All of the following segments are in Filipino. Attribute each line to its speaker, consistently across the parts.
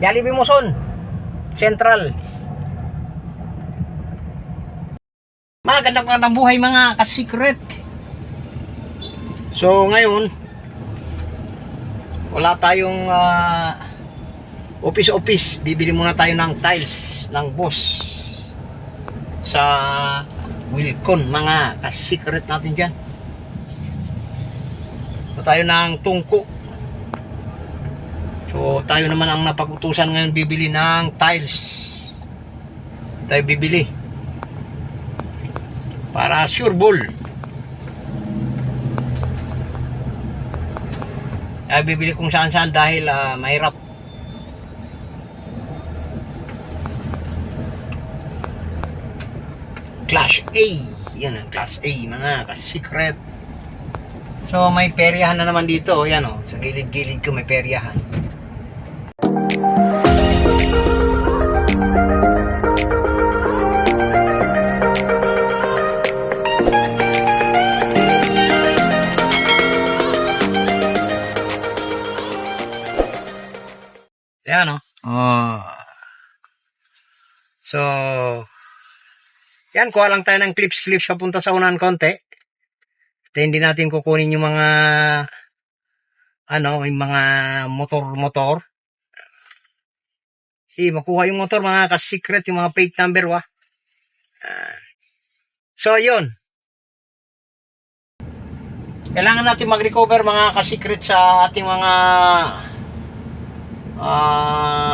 Speaker 1: Jollibee Muson Central. Magandang buhay mga ka-secret. So ngayon wala tayong office. Bibili muna tayo ng tiles ng boss sa Wilcon, mga ka-secret natin dyan. So tayo ng tungko. So tayo naman ang napag-utusan ngayon bibili ng tiles. Tayo bibili para sure ball. Ay bibili kung saan dahil mahirap. Class A. Yan ang Class A mga ka-secret. So may peryahan na naman dito. Yan o. Sa gilid-gilid ko may peryahan. Yan o. So yan, kuha lang tayo ng clips papunta sa unahan konti. At hindi natin kukunin yung mga yung mga motor. Makuha yung motor mga ka-secret, yung mga plate number so yun. Kailangan natin mag-recover mga ka-secret sa ating mga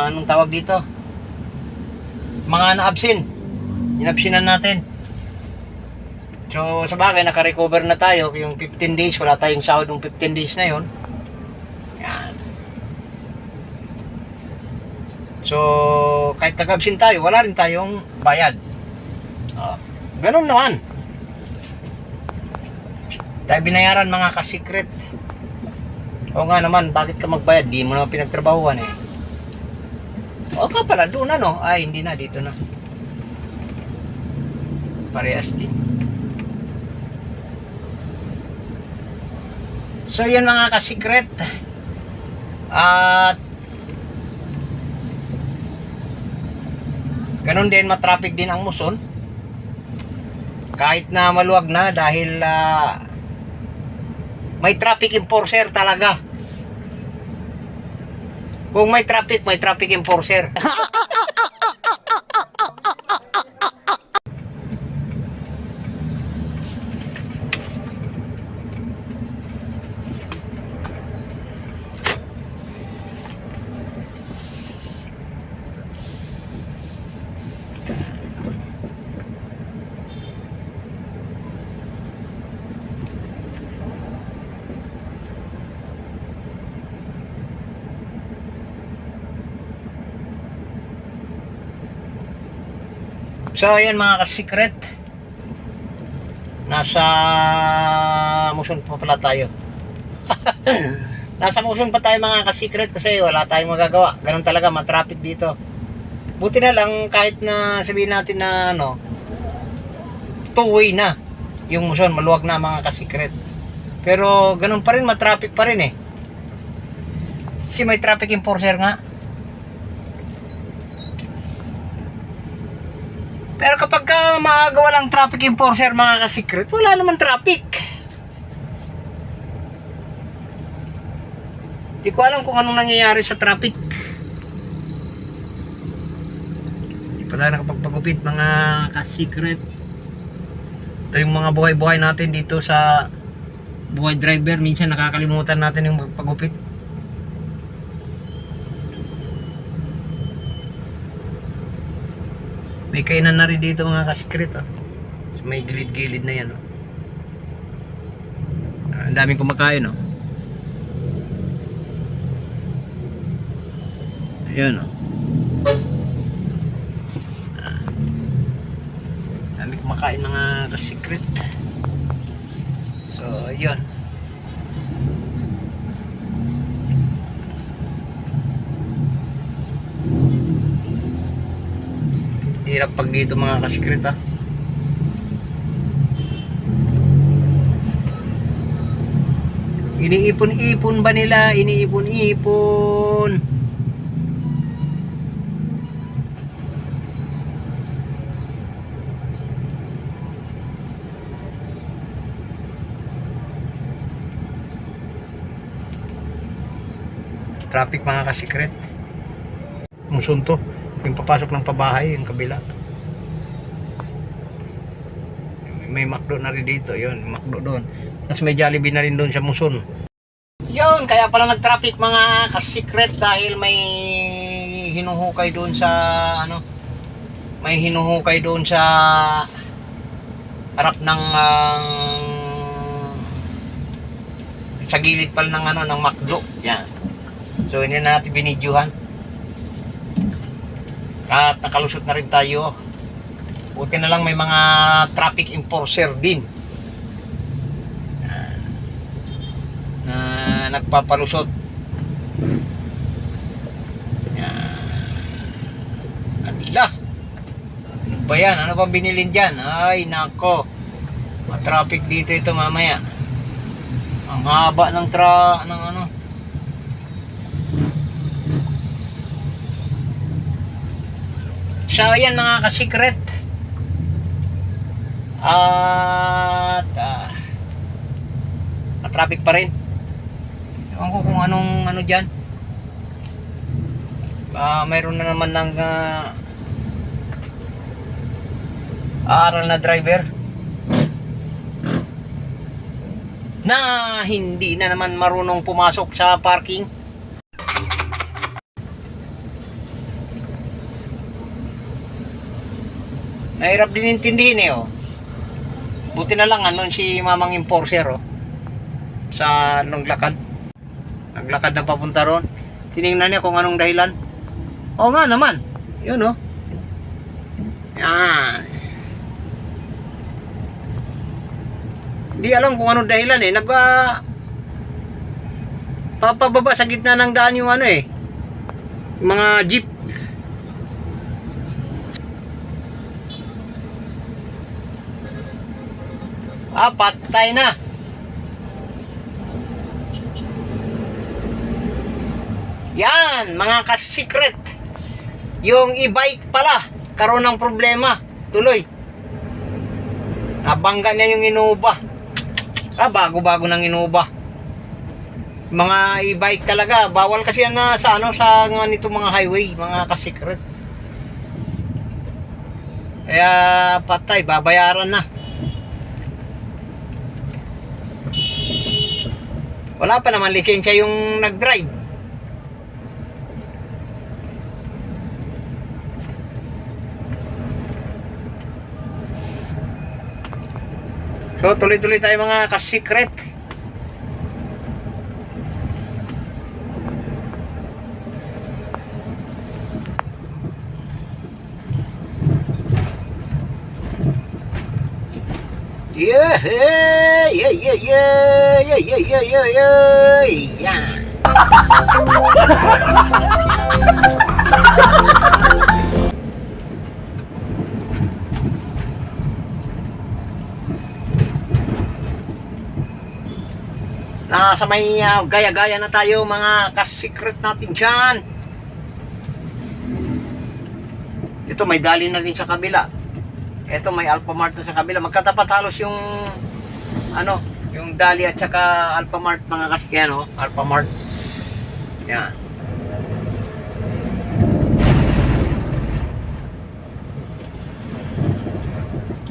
Speaker 1: anong tawag dito? Mga na-absent. Inabsinan natin. So sa bagay naka-recover na tayo. Yung 15 days, wala tayong sahod ng 15 days na yon. Yan. So kahit nag-absent tayo, wala rin tayong bayad. Ganun naman. Tayo binayaran mga ka-secret. O nga naman, bakit ka magbayad? Di mo naman pinagtrabahuan eh. O ka pala, doon no? Ay hindi na, dito na. Parehas din. So yun mga ka-secret. At ganun din, matraffic din ang Muson. Kahit na maluwag na dahil may traffic enforcer talaga. Kung may traffic enforcer. So ayan mga ka-secret, nasa Muson pa pala tayo. Nasa Muson pa tayo mga ka-secret kasi wala tayong magagawa. Ganun talaga, matraffic dito. Buti na lang kahit na sabihin natin na two-way na yung Muson, maluwag na mga ka-secret. Pero ganun pa rin, matraffic pa rin eh. Kasi may traffic enforcer nga. Pero kapag maaga walang traffic enforcer mga ka-secret, wala naman traffic. Di ko alam kung anong nangyayari sa traffic. Di pa tayo nakapagpagupit mga ka-secret. Ito yung mga buhay-buhay natin dito sa buhay driver. Minsan nakakalimutan natin yung magpagupit. May kainan na rin dito mga ka-secret may gilid-gilid na yan ang daming kumakain ayan daming kumakain mga ka-secret. So ayun. Hirap pag dito mga ka-secret Iniipon-ipon ba nila? Iniipon-ipon. Traffic mga kasikret. Musun to. Yung papasok ng pabahay, yung kabila. May McDo na rin dito. Yun, McDo doon. Tapos may Jollibee na rin doon sa Musun. Yun, kaya pala nag-traffic mga kasikret dahil may hinuhukay doon sa ano, may hinuhukay doon sa harap ng sa gilid pala ng ano, ng McDo. Yan. So hindi na natin binidyohan. At nakalusot na rin tayo. Buti na lang may mga traffic enforcer din na nagpapalusot. Ala, ano ba yan? Ano bang binilin dyan? Ay nako, ma-traffic dito ito mamaya. Ang haba ng ng ano. So yan mga kasikret. At na-traffic pa rin. Ewan ko kung anong ano dyan. Mayroon na naman ng aaral na driver na hindi na naman marunong pumasok sa parking. Mahirap din intindihin eh, oh. Buti na lang ano si mamang enforcer, oh, sa naglakad na papunta ron. Tiningnan niya kung anong dahilan. Oo nga naman. Yun, oh. Yan. Hindi alam kung anong dahilan eh. Papababa sa gitna ng daan yung ano eh, mga jeep. Patay na. Yan, mga kasikret. Yung e-bike pala, karoon ng problema. Tuloy. Nabangga niya yung Innova. Bago-bago ng Innova. Mga e-bike talaga, bawal kasi yan na sa ano, sa nito mga highway, mga kasikret. Kaya patay, babayaran na. Wala pa naman lisensya yung nag-drive. So tuloy-tuloy tayo mga kasikret. Yeah, yeah, yeah, yeah, yeah, yeah, yeah, yeah, yeah, yeah. Sa may gaya-gaya na tayo mga kasikret natin dyan. Ito may dali na rin sa kabila. Ito may Alphamart sa kabila. Magkatapat halos yung ano, yung dali at saka Alphamart mga kasikyan, no? Alphamart. Yan.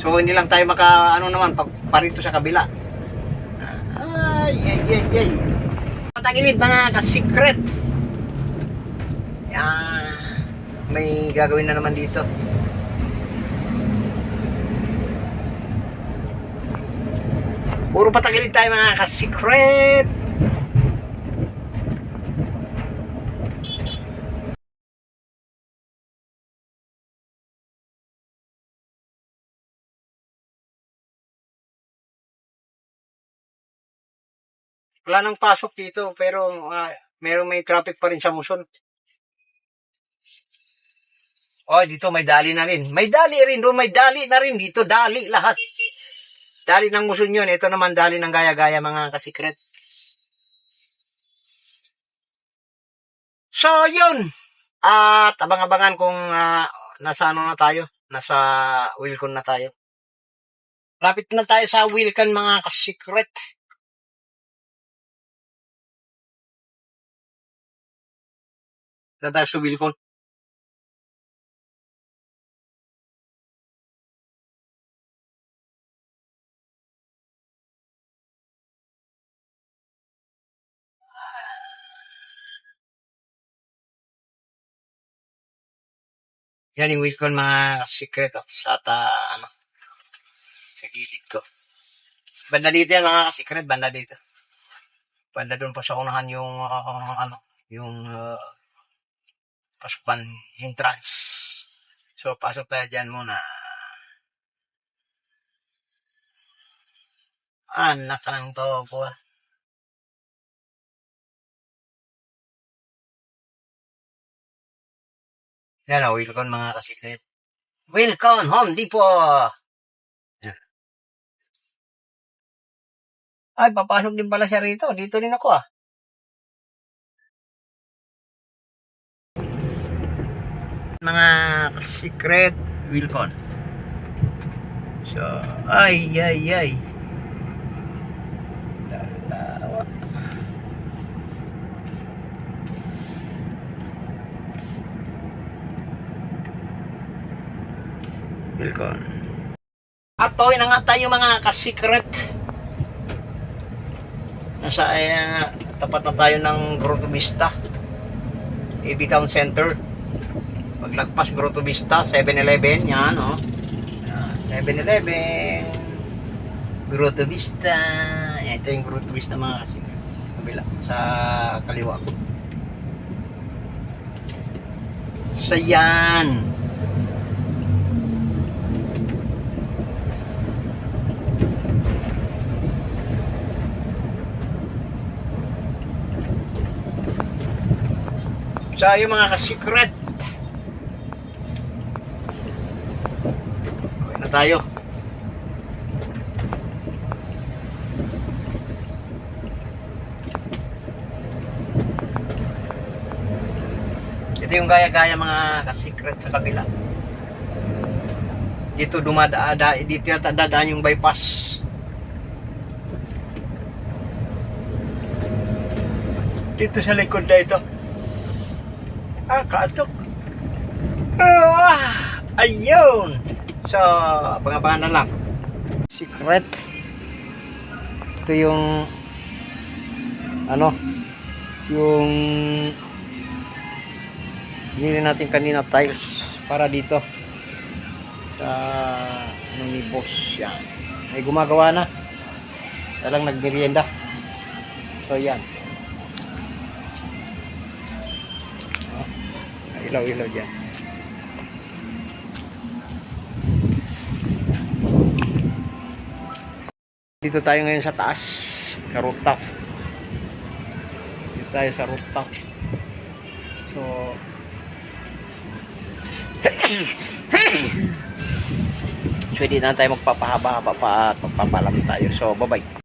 Speaker 1: So hindi lang tayo maka ano naman pag parito sa kabila. Ay. Patagilid mga kasikret. Yan. May gagawin na naman dito. Puro patagilid tayo mga kasikret. Wala nang pasok dito pero may traffic pa rin sa Muson. Oh, dito may dali na rin. May dali rin doon, may dali na rin dito, dali lahat. Dali ng Muson yun. Ito naman dali ng gaya-gaya mga kasikret. So, yun. At abang-abangan kung nasa ano na tayo. Nasa Wilcon na tayo. Lapit na tayo sa Wilcon mga kasikret. Tatayo sa Wilcon. Yan yung Wilcon mga sikreto ano, sa gilid ko. Banda dito yan mga kasikret, banda dito. Banda doon pa sa unahan yung ano, yung pasukan entrance. So pasok tayo dyan muna. Anak ka ng to po. Yan o, Wilcon mga kasikret. Wilcon Home Depot! Yan. Ay, papasok din pala siya rito. Dito din ako ah. Mga kasikret, Wilcon. So, ay. Lalawa. Wilcon. At pauwi na nga tayo mga kasikret. Nasa tapat na tayo ng Grotto Vista, AB Town Center. Paglagpas Grotto Vista, 7-Eleven, yan o. 7-Eleven, Grotto Vista. Ito yung Grotto Vista mga kasikret. Kabila, sa kaliwa ko. So yan. So yung mga kasikret, okay na tayo. Ito yung gaya-gaya mga kasikret sa kabila. Dito dito yata dadaan yung bypass. Dito sa likod na ito. Katok. Ayun. So, abang-abangan na lang. Secret. Ito yung ano, yung binili natin kanina tiles para dito sa ano ni boss yan. May gumagawa na. Talang nagmerienda. So, yan. Ilaw-ilaw dyan. Dito tayo ngayon sa taas, sa rooftop. Dito tayo sa rooftop. So pwede na tayo magpapahaba-haba pa at magpapalam tayo. So bye-bye.